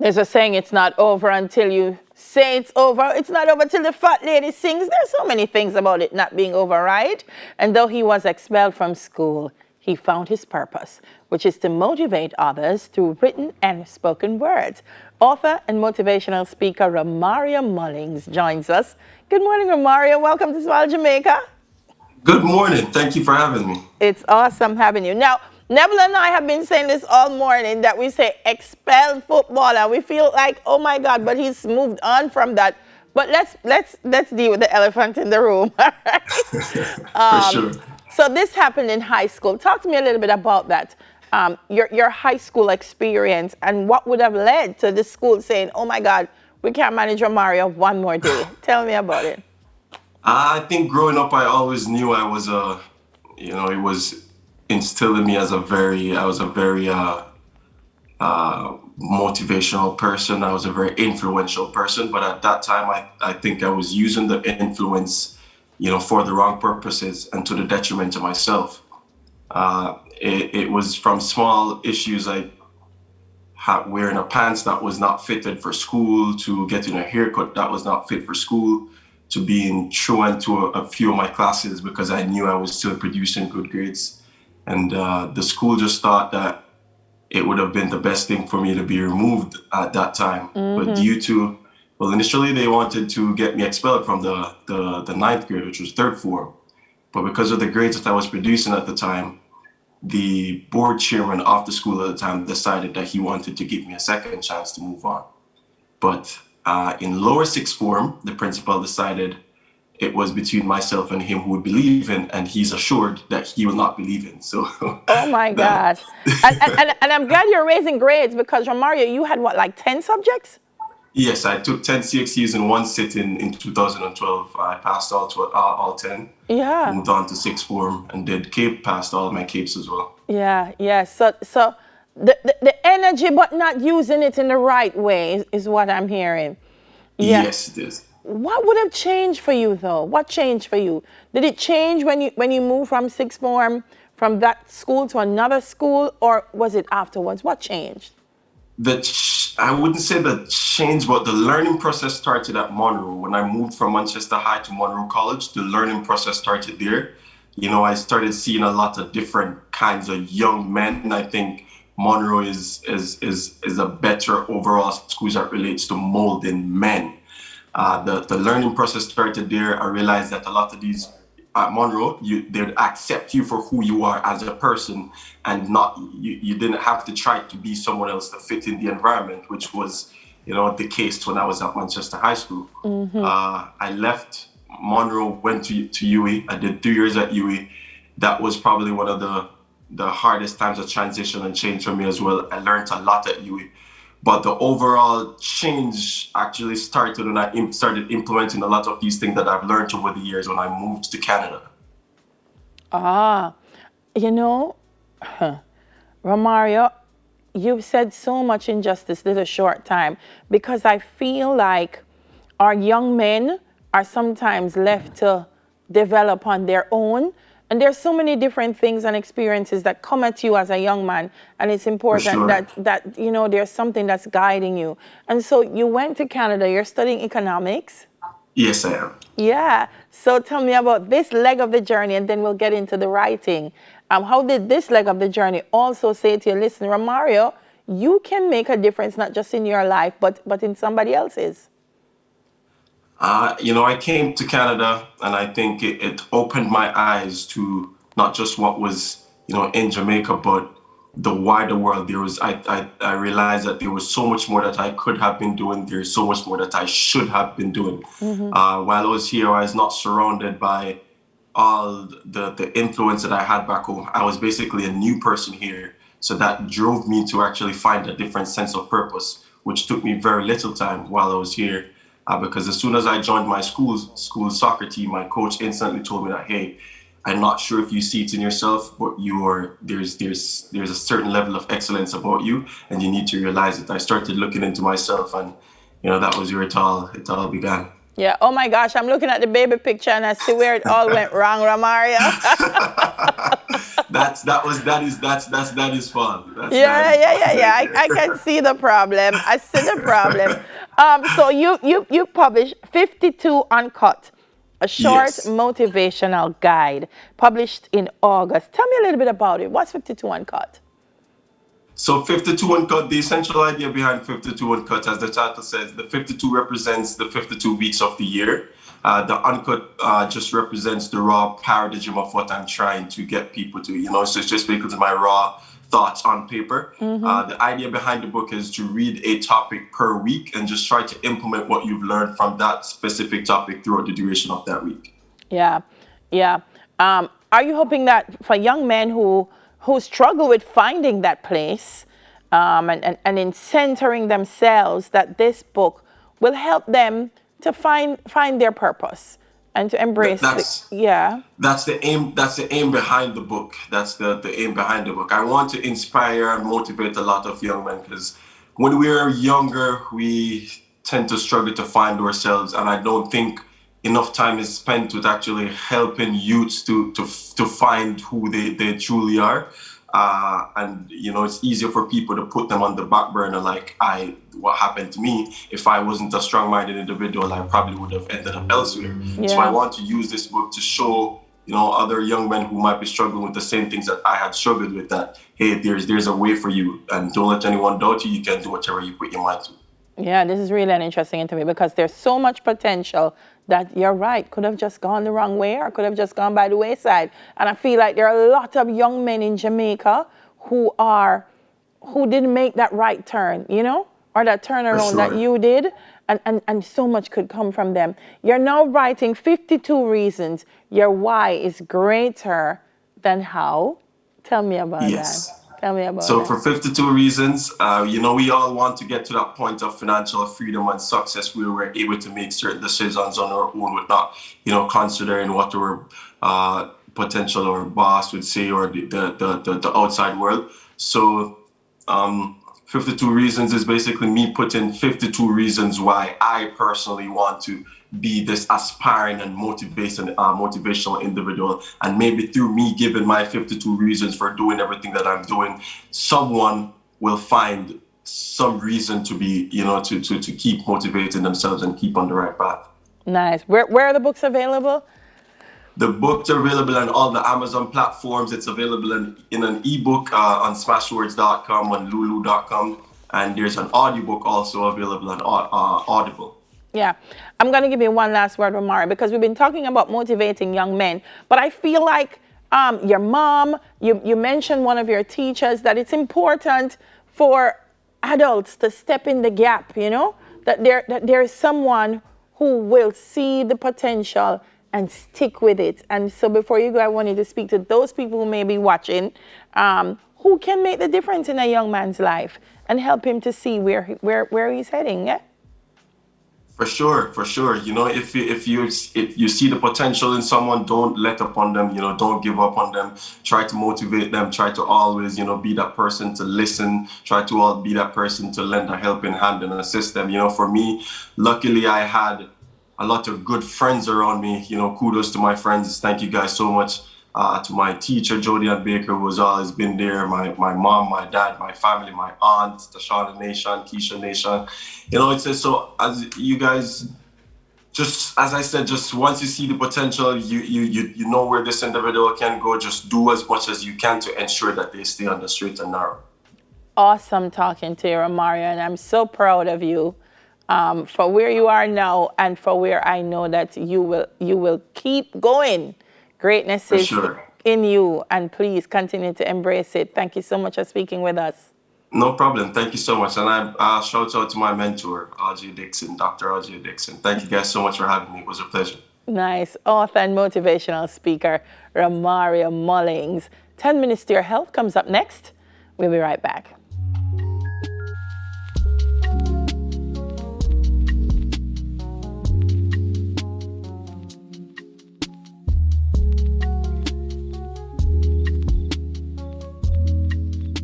There's a saying, it's not over until you say it's over. It's not over till the fat lady sings. There's so many things about it not being over, right? And though he was expelled from school, he found his purpose, which is to motivate others through written and spoken words. Author and motivational speaker Romario Mullings joins us. Good morning, Romario. Welcome to Smile Jamaica. Good morning. Thank you for having me. It's awesome having you. Now, Neville and I have been saying this all morning that we say expelled footballer. We feel like, oh my God, but he's moved on from that. But let's deal with the elephant in the room. For sure. So this happened in high school. Talk to me a little bit about that. Your high school experience and what would have led to the school saying, oh my God, we can't manage Romario one more day. Tell me about it. I think growing up, I always knew I was it was instilled in me as I was a very motivational person. I was a very influential person. But at that time, I think I was using the influence, for the wrong purposes and to the detriment of myself. It was from small issues like wearing a pants that was not fitted for school, to getting a haircut that was not fit for school, to being thrown into a few of my classes because I knew I was still producing good grades. And the school just thought that it would have been the best thing for me to be removed at that time. But initially they wanted to get me expelled from the ninth grade, which was third form. But because of the grades that I was producing at the time, the board chairman of the school at the time decided that he wanted to give me a second chance to move on. But in lower sixth form, the principal decided it was between myself and him who would be leaving, and he's assured that he will not be leaving. So, oh my gosh. And I'm glad you're raising grades because, Romario, you had what, like 10 subjects? Yes, I took 10 CXCs in one sitting in 2012. I passed all 10. Yeah. Moved on to sixth form and did CAPE, passed all of my CAPEs as well. Yeah. So the energy, but not using it in the right way is what I'm hearing. Yeah. Yes, it is. What would have changed for you, though? What changed for you? Did it change when you moved from sixth form, from that school to another school, or was it afterwards? What changed? I wouldn't say the change, but the learning process started at Monroe. When I moved from Manchester High to Monroe College, the learning process started there. I started seeing a lot of different kinds of young men. I think Monroe is a better overall school that relates to molding men. The learning process started there. I realized that a lot of these at Monroe, they'd accept you for who you are as a person, and not you didn't have to try to be someone else to fit in the environment, which was the case when I was at Manchester High School. I left Monroe, went to UWI. I did 2 years at UWI. That was probably one of the hardest times of transition and change for me as well. I learned a lot at UWI. But the overall change actually started when I started implementing a lot of these things that I've learned over the years when I moved to Canada. Romario, you've said so much in just this little short time, because I feel like our young men are sometimes left to develop on their own. And there's so many different things and experiences that come at you as a young man. And it's important that there's something that's guiding you. And so you went to Canada, you're studying economics. Yes, I am. Yeah. So tell me about this leg of the journey, and then we'll get into the writing. How did this leg of the journey also say to you, listen, Romario, you can make a difference not just in your life, but in somebody else's? I came to Canada, and I think it opened my eyes to not just what was, in Jamaica, but the wider world. I realized that there was so much more that I could have been doing. There's so much more that I should have been doing. While I was here, I was not surrounded by all the influence that I had back home. I was basically a new person here. So that drove me to actually find a different sense of purpose, which took me very little time while I was here. Because as soon as I joined my school soccer team, my coach instantly told me that, hey, I'm not sure if you see it in yourself, but there's a certain level of excellence about you, and you need to realize it. I started looking into myself, and that was where it all began. Yeah. Oh my gosh, I'm looking at the baby picture and I see where it all went wrong, Romario. that is fun. That Yeah, is yeah, fun yeah, yeah. right I there. can see the problem. I see the problem. So you published 52 Uncut, a short Yes. motivational guide, published in August. Tell me a little bit about it. What's 52 Uncut? So 52 Uncut, the essential idea behind 52 Uncut, as the title says, the 52 represents the 52 weeks of the year. The Uncut just represents the raw paradigm of what I'm trying to get people to. So it's just because of my raw thoughts on paper. The idea behind the book is to read a topic per week and just try to implement what you've learned from that specific topic throughout the duration of that week. Yeah, yeah. Are you hoping that for young men who struggle with finding that place and in centering themselves, that this book will help them to find their purpose and to That, embrace the, that's yeah, That's the aim. That's the aim behind the book. That's the aim behind the book. I want to inspire and motivate a lot of young men because when we are younger, we tend to struggle to find ourselves, and I don't think enough time is spent with actually helping youths to find who they truly are. And it's easier for people to put them on the back burner. Like what happened to me, if I wasn't a strong-minded individual, I probably would have ended up elsewhere. So I yeah. want to use this book to show, other young men who might be struggling with the same things that I had struggled with. That hey, there's a way for you, and don't let anyone doubt you. You can do whatever you put your mind to. Yeah, this is really an interesting interview because there's so much potential that you're right, could have just gone the wrong way or could have just gone by the wayside. And I feel like there are a lot of young men in Jamaica who didn't make that right turn, or that For turnaround that sure. you did. And so much could come from them. You're now writing 52 reasons your why is greater than how. Tell me about that. Yes. Tell me about So that. for 52 reasons, we all want to get to that point of financial freedom and success where we're able to make certain decisions on our own without, considering what our potential or boss would say or the outside world. So 52 reasons is basically me putting 52 reasons why I personally want to be this aspiring and motivational individual. And maybe through me giving my 52 reasons for doing everything that I'm doing, someone will find some reason to be, to keep motivating themselves and keep on the right path. Nice. Where are the books available? The books are available on all the Amazon platforms. It's available in an ebook on smashwords.com, on lulu.com. And there's an audiobook also available on Audible. Yeah, I'm going to give you one last word, Romari, because we've been talking about motivating young men. But I feel like your mom, you mentioned one of your teachers, that it's important for adults to step in the gap, that there is someone who will see the potential and stick with it. And so before you go, I want you to speak to those people who may be watching, who can make the difference in a young man's life and help him to see where he's heading, yeah? For sure, for sure. If you see the potential in someone, don't let up on them. Don't give up on them. Try to motivate them. Try to always, be that person to listen. Try to be that person to lend a helping hand and assist them. For me, luckily, I had a lot of good friends around me. Kudos to my friends. Thank you guys so much. To my teacher, Jody Ann Baker, who has always been there, my mom, my dad, my family, my aunt, Tashana Nation, Keisha Nation. It's just so, as you guys, just as I said, just once you see the potential, you know where this individual can go, just do as much as you can to ensure that they stay on the straight and narrow. Awesome talking to you, Romario, and I'm so proud of you for where you are now and for where I know that you will keep going. Greatness For is sure. in you, and please continue to embrace it. Thank you so much for speaking with us. No problem. Thank you so much. And I shout out to my mentor, RJ Dixon, Dr. RJ Dixon. Thank you guys so much for having me. It was a pleasure. Nice. Author and motivational speaker, Romario Mullings. 10 Minutes to Your Health comes up next. We'll be right back.